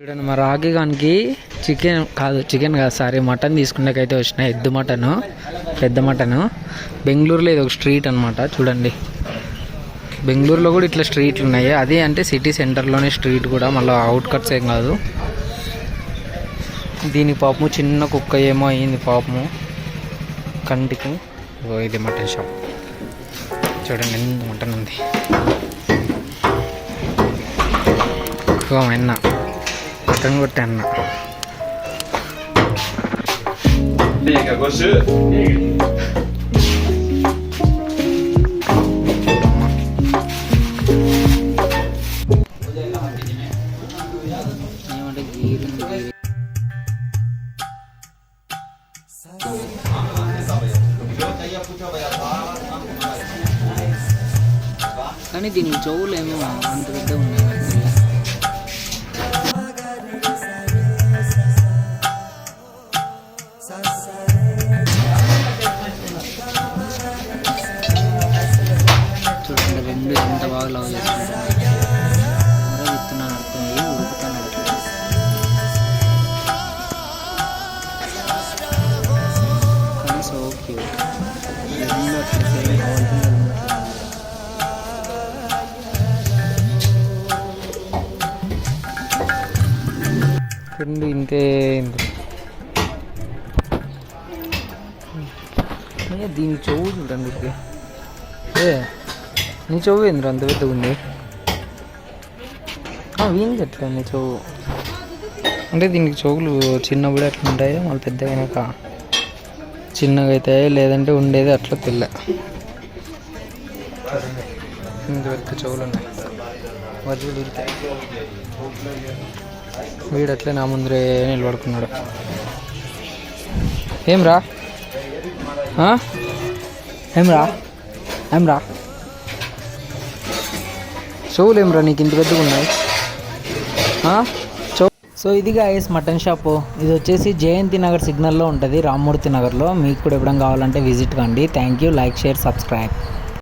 చూడండి మా రాఖీ గానికి చికెన్ కాదు సారీ మటన్ తీసుకునేకైతే వచ్చిన ఎద్దు మటను, పెద్ద మటను. బెంగళూరులో ఇది ఒక స్ట్రీట్ అనమాట. చూడండి బెంగళూరులో కూడా ఇట్లా స్ట్రీట్లు ఉన్నాయి. అదే అంటే సిటీ సెంటర్లోనే స్ట్రీట్ కూడా, మళ్ళీ అవుట్కట్స్ ఏం కాదు. దీని పాపము చిన్న కుక్క ఏమో అయింది పాపము కంటికి. ఇది మటన్ షాప్. చూడండి ఎంత మటన్ ఉంది. అన్న మటన్ కొట్టే అన్న. కానీ దీనికి చెవులు ఏమో అంత పెద్ద ఉన్నాయి. చూడండి రెండు ఎంత బాగా లవ్ చేసుకుంటున్నాయి. విత్తనాలు నడుతుంది, ఉరుకుతా నడుతుంది. కానీ సో క్యూట్. రెండు అట్లా సేమ్ కావాల్సింది. రెండు ఇంతే. దీని చెవు చూడండి. నీ చెవు ఏంద్ర అంత పెద్దగా ఉంది. వీంది ఎట్లా నీ చెవు అంటే దీనికి చెవులు చిన్నప్పుడు అట్లా ఉంటాయి, మళ్ళీ పెద్దగా అయినాక చిన్నగా అవుతాయి. లేదంటే ఉండేది అట్లా తెల్ల. ఇంత పెద్ద చెవులు ఉన్నాయి. వజ్జులు దొరుకుతాయి. వీడు అట్లే నా ముందరే నిలబడుకున్నాడు. ఏమ్రా ఏమ్రా చెవులు ఏమ్రా నీకు ఇంత పెద్దగా ఉన్నాయి. సో ఇది గాయస్ మటన్ షాపు. ఇది వచ్చేసి జయంతి నగర్ సిగ్నల్లో ఉంటుంది, రామ్మూర్తి నగర్లో. మీకు కూడా ఎప్పుడైనా కావాలంటే విజిట్ కండి. Thank you. Like, share, subscribe.